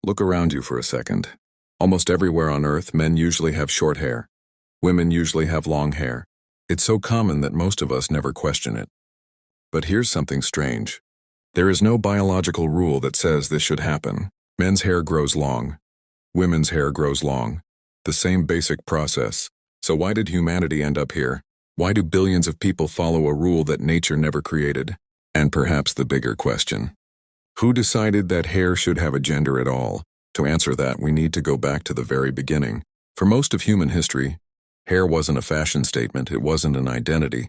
Look around you for a second. Almost everywhere on Earth, men usually have short hair. Women usually have long hair. It's so common that most of us never question it. But here's something strange. There is no biological rule that says this should happen. Men's hair grows long. Women's hair grows long. The same basic process. So why did humanity end up here? Why do billions of people follow a rule that nature never created? And perhaps the bigger question: who decided that hair should have a gender at all? To answer that, we need to go back to the very beginning. For most of human history, hair wasn't a fashion statement, it wasn't an identity,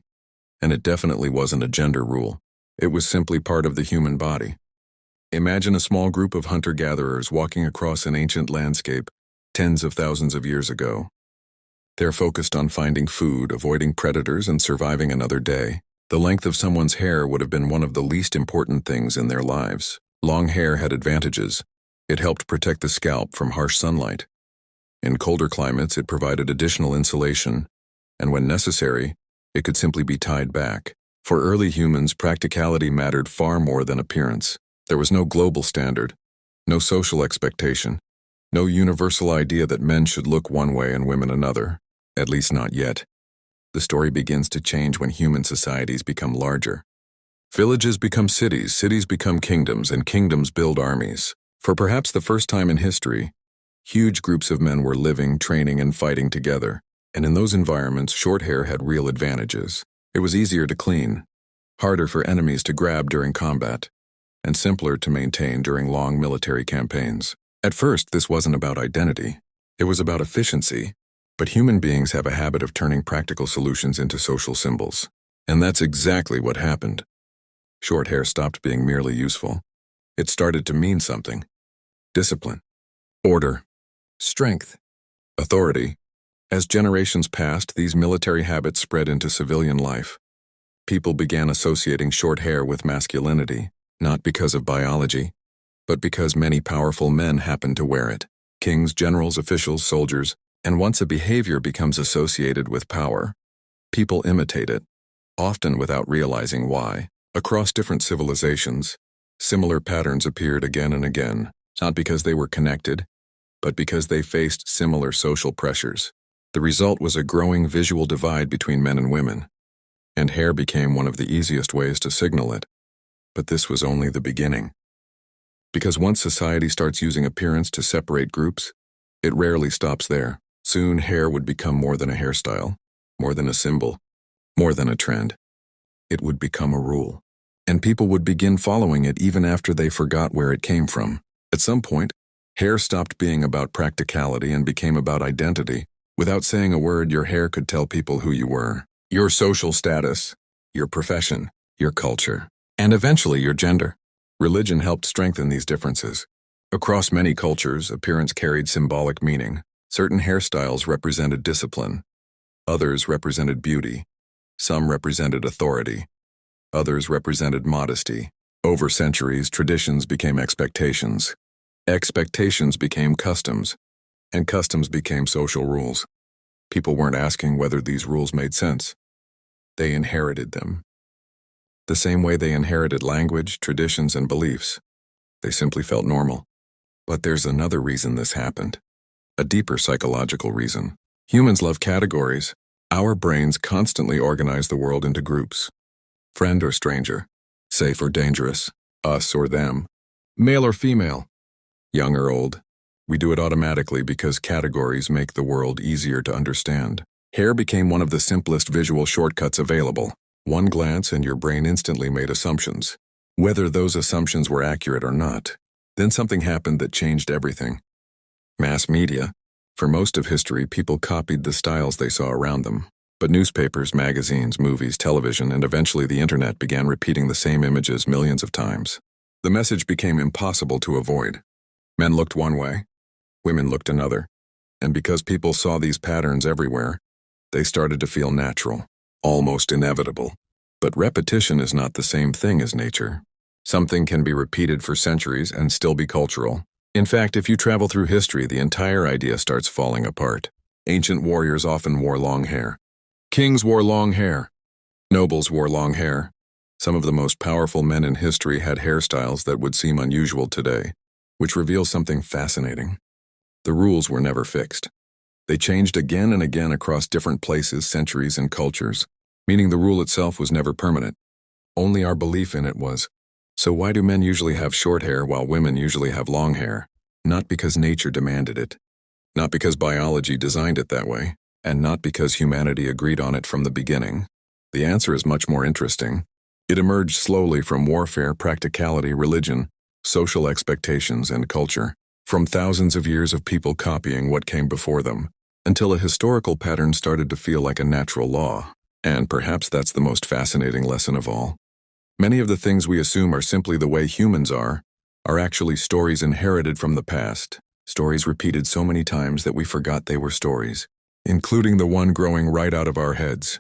and it definitely wasn't a gender rule. It was simply part of the human body. Imagine a small group of hunter-gatherers walking across an ancient landscape tens of thousands of years ago. They're focused on finding food, avoiding predators, and surviving another day. The length of someone's hair would have been one of the least important things in their lives. Long hair had advantages. It helped protect the scalp from harsh sunlight. In colder climates, it provided additional insulation, and when necessary, it could simply be tied back. For early humans, practicality mattered far more than appearance. There was no global standard, no social expectation, no universal idea that men should look one way and women another, at least not yet. The story begins to change when human societies become larger. Villages become cities, cities become kingdoms, and kingdoms build armies. For perhaps the first time in history, huge groups of men were living, training, and fighting together. And in those environments, short hair had real advantages. It was easier to clean, harder for enemies to grab during combat, and simpler to maintain during long military campaigns. At first, this wasn't about identity. It was about efficiency. But human beings have a habit of turning practical solutions into social symbols. And that's exactly what happened. Short hair stopped being merely useful. It started to mean something. Discipline, order, strength, authority. As generations passed, these military habits spread into civilian life. People began associating short hair with masculinity, not because of biology, but because many powerful men happened to wear it. Kings, generals, officials, soldiers. And once a behavior becomes associated with power, people imitate it, often without realizing why. Across different civilizations, similar patterns appeared again and again, not because they were connected, but because they faced similar social pressures. The result was a growing visual divide between men and women, and hair became one of the easiest ways to signal it. But this was only the beginning. Because once society starts using appearance to separate groups, it rarely stops there. Soon, hair would become more than a hairstyle, more than a symbol, more than a trend. It would become a rule. And people would begin following it even after they forgot where it came from. At some point, hair stopped being about practicality and became about identity. Without saying a word, your hair could tell people who you were, your social status, your profession, your culture, and eventually your gender. Religion helped strengthen these differences. Across many cultures, appearance carried symbolic meaning. Certain hairstyles represented discipline. Others represented beauty. Some represented authority. Others represented modesty. Over centuries, traditions became expectations. Expectations became customs. And customs became social rules. People weren't asking whether these rules made sense. They inherited them. The same way they inherited language, traditions, and beliefs. They simply felt normal. But there's another reason this happened. A deeper psychological reason. Humans love categories. Our brains constantly organize the world into groups. Friend or stranger. Safe or dangerous. Us or them. Male or female. Young or old. We do it automatically because categories make the world easier to understand. Hair became one of the simplest visual shortcuts available. One glance and your brain instantly made assumptions, whether those assumptions were accurate or not. Then something happened that changed everything. Mass media. For most of history, people copied the styles they saw around them. But newspapers, magazines, movies, television, and eventually the internet began repeating the same images millions of times. The message became impossible to avoid. Men looked one way, women looked another. And because people saw these patterns everywhere, they started to feel natural, almost inevitable. But repetition is not the same thing as nature. Something can be repeated for centuries and still be cultural. In fact, if you travel through history, the entire idea starts falling apart. Ancient warriors often wore long hair. Kings wore long hair. Nobles wore long hair. Some of the most powerful men in history had hairstyles that would seem unusual today. which reveals something fascinating. The rules were never fixed. They changed again and again across different places, centuries, and cultures, meaning the rule itself was never permanent. Only our belief in it was. So why do men usually have short hair while women usually have long hair? Not because nature demanded it. Not because biology designed it that way, and not because humanity agreed on it from the beginning. The answer is much more interesting. It emerged slowly from warfare, practicality, religion, social expectations, and culture, from thousands of years of people copying what came before them, until a historical pattern started to feel like a natural law. And perhaps that's the most fascinating lesson of all. Many of the things we assume are simply the way humans are actually stories inherited from the past, stories repeated so many times that we forgot they were stories, including the one growing right out of our heads.